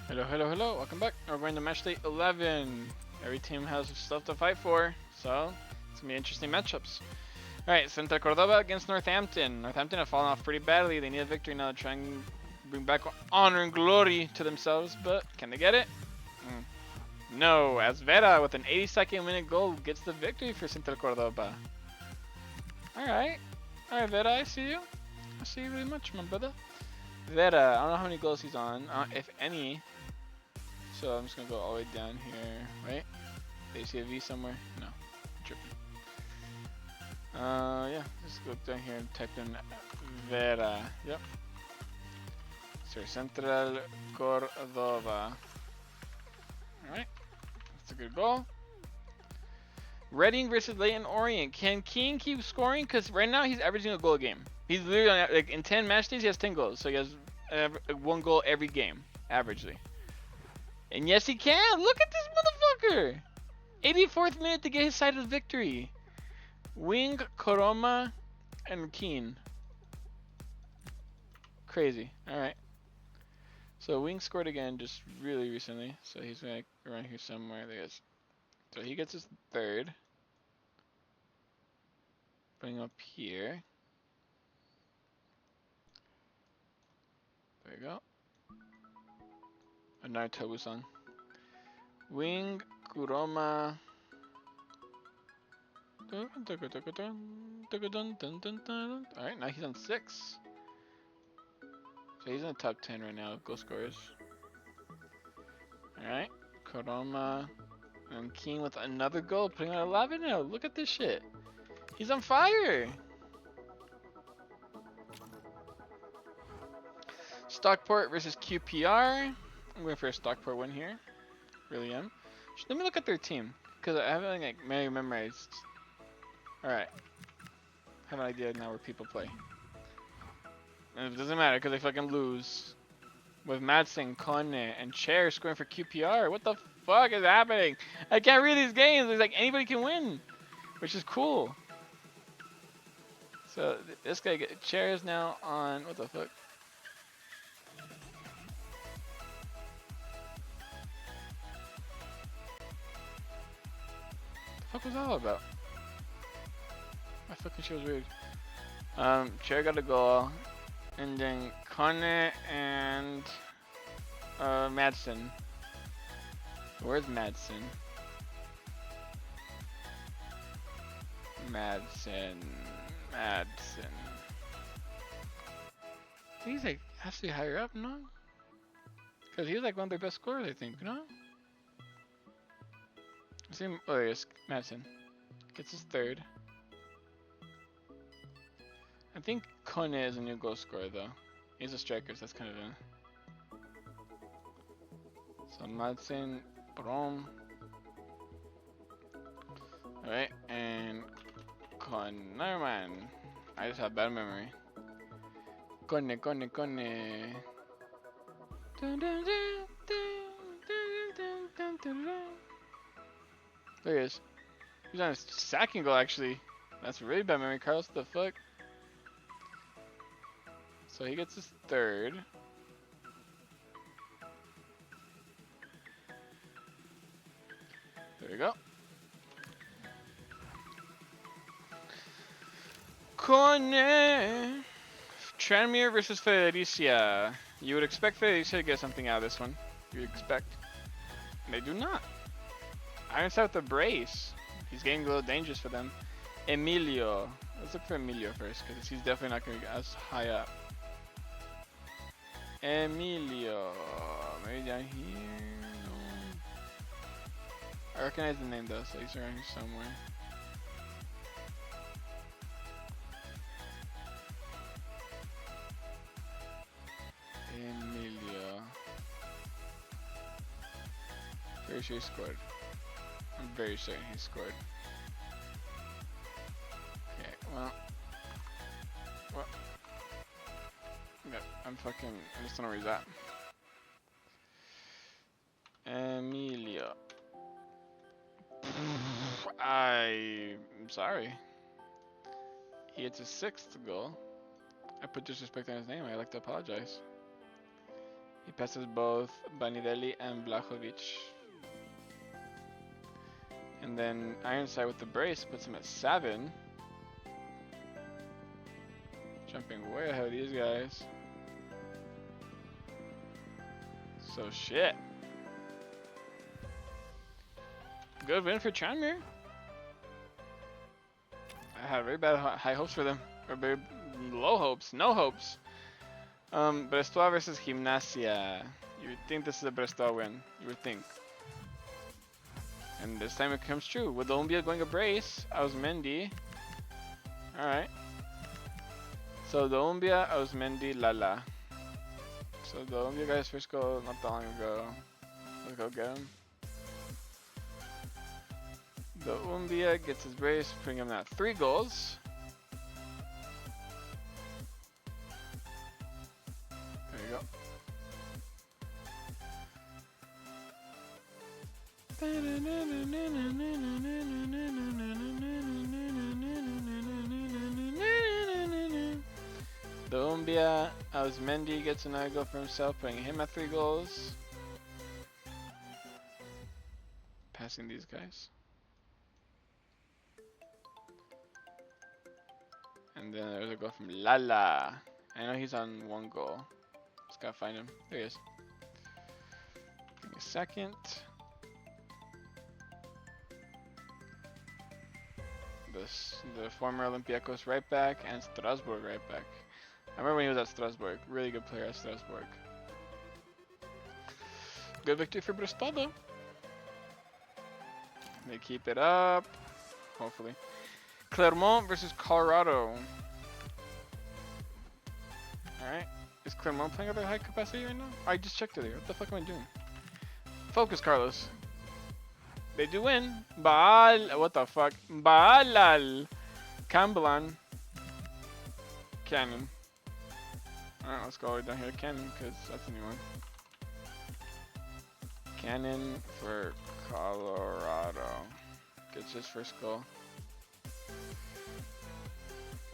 Hello, hello, hello. Welcome back. We're going to Matchday 11. Every team has stuff to fight for, so it's going to be interesting matchups. Alright, Central Cordoba against Northampton. Northampton have fallen off pretty badly. They need a victory now to try and bring back honor and glory to themselves, but can they get it? No, as Vera with an 82nd minute goal gets the victory for Central Cordoba. Alright. Alright, Vera, I see you. I see you very much, my brother. Vera, I don't know how many goals he's on, if any. So I'm just gonna go all the way down here, right? Do you see a V somewhere? No, I'm tripping. Yeah, just go down here and type in Vera. Yep. So Central Cordova. Alright, that's a good goal. Reading versus Leyton Orient. Can King keep scoring? Because right now he's averaging a goal a game. He's literally on, like in 10 match days he has 10 goals, so he has one goal every game, averagely. And yes, he can. Look at this motherfucker. 84th minute to get his side of the victory. Wing, Koroma, and Keen. Crazy. All right. So Wing scored again just really recently. So he's like around here somewhere. There he is. So he gets his third. Putting him up here. There you go. Another Tobu-san. Wing, Kuroma. Alright, now he's on 6. So he's in the top 10 right now of goal scorers. Alright, Kuroma and King with another goal, putting on 11 now. Look at this shit. He's on fire. Stockport versus QPR. I'm going for a Stockport win here. Really am. Let me look at their team, because I haven't like memorized. Alright. Have an idea now where people play. And it doesn't matter because they fucking lose. With Madsen, Kone, and Chair scoring for QPR. What the fuck is happening? I can't read these games. It's like anybody can win, which is cool. So this guy, Chair is now on, what the fuck? What the fuck was that all about? My fucking shit was weird. Chair got a goal. And then Kone and Madsen. Where's Madsen? Madsen. He's like actually higher up, no? Because he's like one of their best scorers, I think, no? See him, oh, there he is, Madsen. Gets his third. I think Kone is a new goal scorer though. He's a striker, so that's kind of a... So Madsen, Brom. Alright, and Kone, never mind. I just have bad memory. Kone. There he is. He's on his second goal actually. That's really bad memory, Carlos. The fuck? So he gets his third. There we go. Kone! Tranmere versus Federicia. You would expect Federicia to get something out of this one. You would expect. They do not. Irons out the brace. He's getting a little dangerous for them. Emilio. Let's look for Emilio first, because he's definitely not going to get as high up. Emilio. Maybe down here? No. I recognize the name though, so he's around here somewhere. Emilio. Very sure he scored. I'm very certain he scored. Okay, well. Yep, I just don't know where he's at. Emilio. I'm sorry. He gets his 6th goal. I put disrespect on his name. I'd like to apologize. He passes both Banidelli and Blahovic. And then Ironside with the brace puts him at 7. Jumping way ahead of these guys. So shit. Good win for Tranmere. I had very bad high hopes for them. Or very low hopes. No hopes. Brestois versus Gimnasia. You would think this is a Brestois win. You would think. And this time it comes true. With Olympia going a brace, Ausmendi. Alright. So the Olympia, Ausmendi, Lala. So the Olympia guys first goal not that long ago. Let's go get him. The Umbia gets his brace, putting him at 3 goals. There you go. The Umbia, Ausmendi gets another goal for himself, putting him at 3 goals. Passing these guys. And then there's a goal from Lala. I know he's on 1 goal. Just gotta find him. There he is. Give me a second. The former Olympiacos right back and Strasbourg right back. I remember when he was at Strasbourg. Really good player at Strasbourg. Good victory for Bristol though. They keep it up. Hopefully. Clermont versus Colorado. Alright. Is Clermont playing at their high capacity right now? I just checked earlier. What the fuck am I doing? Focus, Carlos. They do win. What the fuck? Baalal. Camblan. Cannon. Alright, let's go down here to Cannon because that's a new one. Cannon for Colorado. Gets his first goal.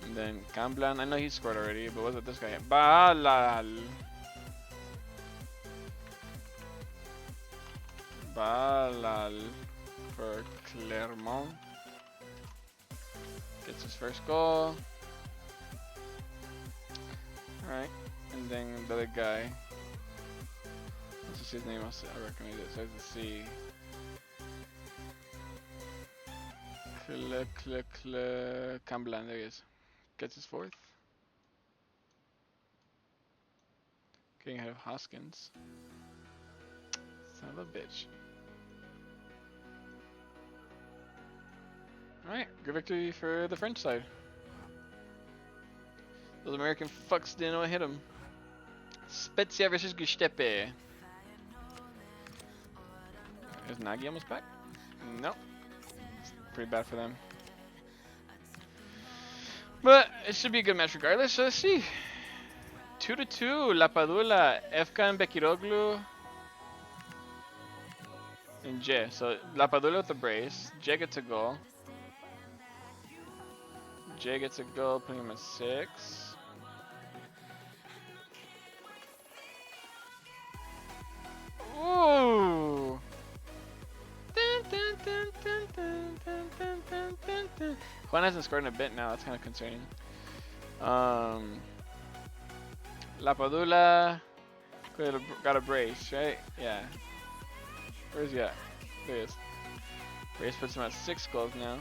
And then Camblan, I know he scored already, but was it this guy? Baalal. Baalal for Clermont. Gets his first goal. Alright, and then the other guy. Let's just see his name, I recognize it. Starts with C. Camblan, there he is. Gets his 4th. Getting ahead of Hoskins. Son of a bitch. Alright, good victory for the French side. Those American fucks didn't know what hit him. Spezia versus Giuseppe. Is Nagy almost back? Nope. It's pretty bad for them. But it should be a good match regardless, so let's see. 2-2, Lapadula, Efka and Bekiroglu. And J. So Lapadula with the brace. J gets a goal. J gets a goal, putting him at 6. Ooh! Juan hasn't scored in a bit now, that's kind of concerning. Lapadula got a brace, right? Yeah. Where's he at? There he is. Brace puts him at 6 goals now.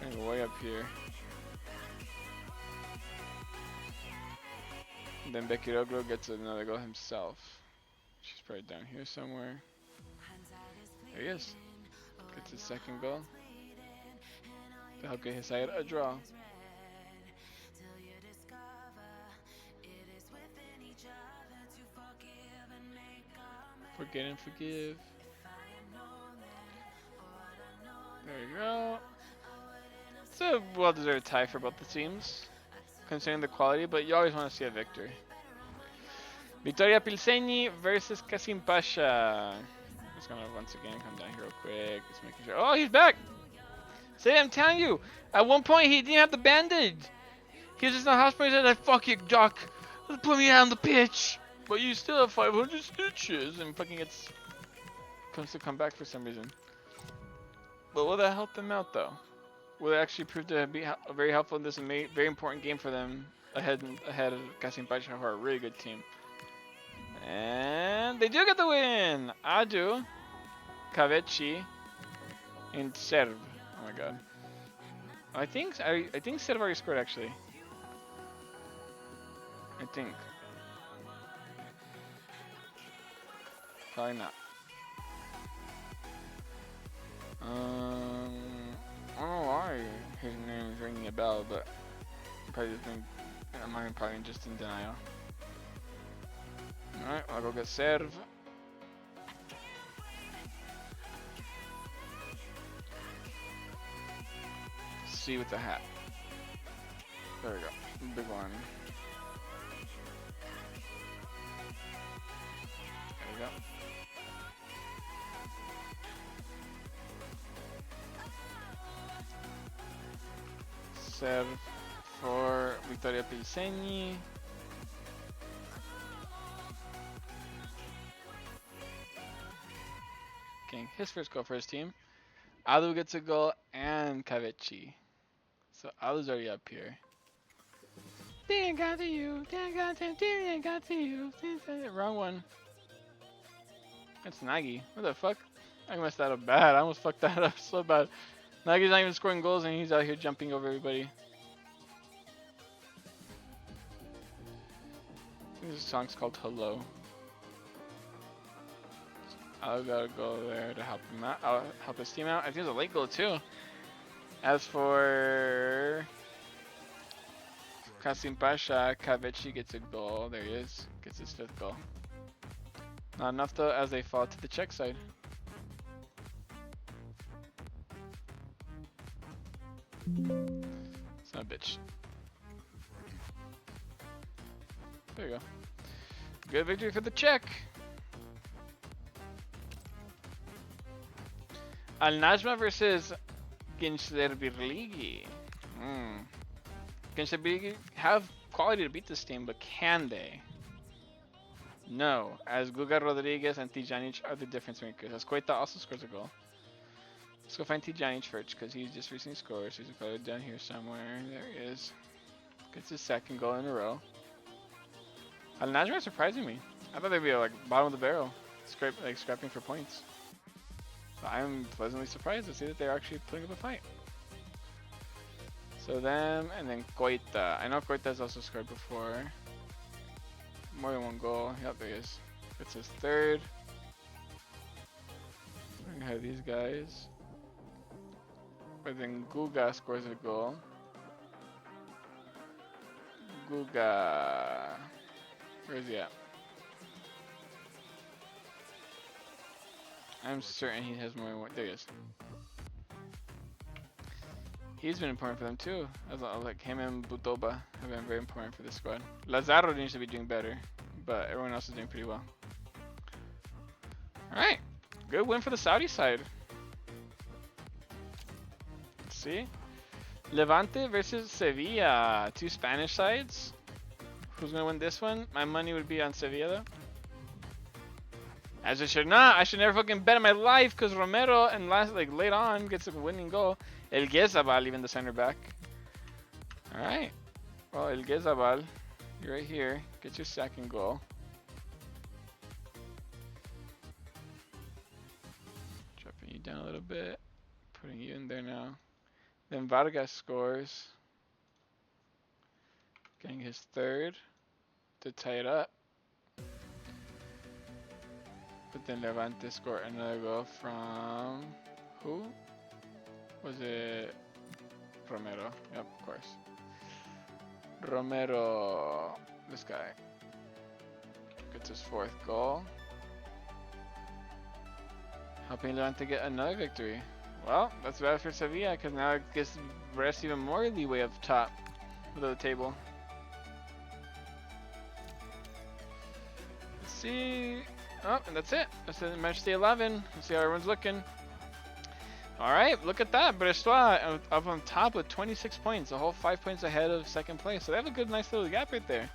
Going way up here. And then Bekiroglu gets another goal himself. She's probably down here somewhere. There he is. Gets his 2nd goal. To help get his side a draw. Forget and forgive. There you go. It's a well-deserved tie for both the teams, considering the quality, but you always want to see a victory. Victoria Pilseni versus Kasim Pasha. Just gonna once again come down here real quick. Just making sure. Oh, he's back! See, I'm telling you, at one point he didn't have the bandage. He was just in the hospital. He said, "Fuck you, doc. Put me on the pitch! But you still have 500 stitches! And fucking comes to come back for some reason. But will that help them out though? Will it actually prove to be very helpful in this very important game for them ahead of Kasim Pasha, who are a really good team? And they do get the win! Adu, Kavechi, and Serv. Oh my god. I think Serv already scored actually. I think. Probably not. I don't know why his name is ringing a bell, but probably just been, I'm probably just in denial. Alright, I'll go get Serv. See with the hat. There we go. Big one. There we go. Serve for Victoria Pilseni. Getting his first goal for his team. Adu gets a goal and Kavechi. So Adu's already up here. Didn't got to you, didn't got to you. Wrong one. That's Nagy. What the fuck? I messed that up bad. I almost fucked that up so bad. Nagy's not even scoring goals and he's out here jumping over everybody. This song's called Hello. I'll gotta go there to help him out. I'll help his team out. I think it's a late goal too. As for Kasim Pasha, Kavechi gets a goal. There he is. Gets his 5th goal. Not enough though, as they fall to the Czech side. Son of a bitch. There you go. Good victory for the Czech. Al Najma versus Gençlerbirliği. Gençlerbirliği have quality to beat this team, but can they? No, as Guga Rodriguez and Tijanic are the difference makers. As Koita also scores a goal. Let's go find Tijanic first, because he just recently scored, so he's probably down here somewhere. There he is. Gets his 2nd goal in a row. Al Najma is surprising me. I thought they'd be like bottom of the barrel, scrapping for points. But I'm pleasantly surprised to see that they're actually putting up a fight. So them, and then Koita. I know Koita has also scored before. More than 1 goal. Yep, there he is. It's his 3rd. We're gonna have these guys. But then Guga scores a goal. Guga. Where is he at? I'm certain he has more than 1. There he is. He's been important for them too. As like him and Butoba have been very important for this squad. Lazaro needs to be doing better, but everyone else is doing pretty well. Alright. Good win for the Saudi side. Let's see. Levante versus Sevilla. 2 Spanish sides. Who's gonna win this one? My money would be on Sevilla though. As it should not. I should never fucking bet in my life because Romero and late on gets a winning goal. El Guezabal, even the center back. Alright. Well, El Guezabal, you're right here. Get your 2nd goal. Dropping you down a little bit. Putting you in there now. Then Vargas scores. Getting his 3rd to tie it up. But then Levante scored another goal from who? Was it Romero? Yep, of course. Romero, this guy, gets his 4th goal. Helping Levante get another victory. Well, that's bad for Sevilla because now it gives Brest even more leeway up top of the table. Let's see. Oh, and that's it. That's the Matchday 11. Let's see how everyone's looking. Alright, look at that. Brestois up on top with 26 points. A whole 5 points ahead of 2nd place. So they have a good, nice little gap right there.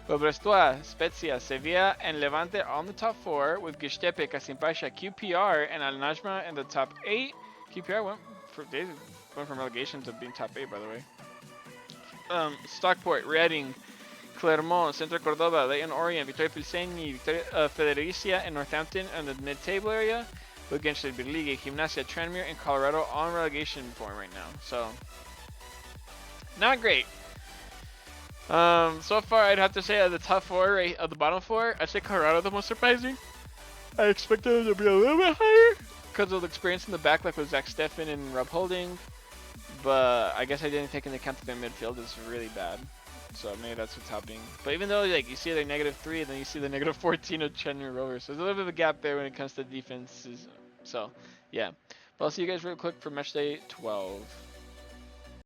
Obrastua, Spezia, Sevilla, and Levante are on the top 4, with Gistepe, Kasimpasha, QPR, and Al Najma in the top 8. QPR went from relegation to being top 8, by the way. Stockport, Reading, Clermont, Centro Cordoba, Leyton Orient, Victoria Pilseni, Victoria Federicia, and Northampton in the mid-table area, with Gensler Birligue, Gimnasia, Tranmere, and Colorado on relegation form right now. So, not great. So far, I'd have to say of the top 4, right, of the bottom 4, I'd say Colorado the most surprising. I expected them to be a little bit higher because of the experience in the back, like with Zach Steffen and Rob Holding. But I guess I didn't take into account that their midfield is really bad. So maybe that's what's happening. But even though like you see their -3, and then you see the -14 of Tranmere Rovers, so there's a little bit of a gap there when it comes to defenses. So yeah. But I'll see you guys real quick for Matchday 12.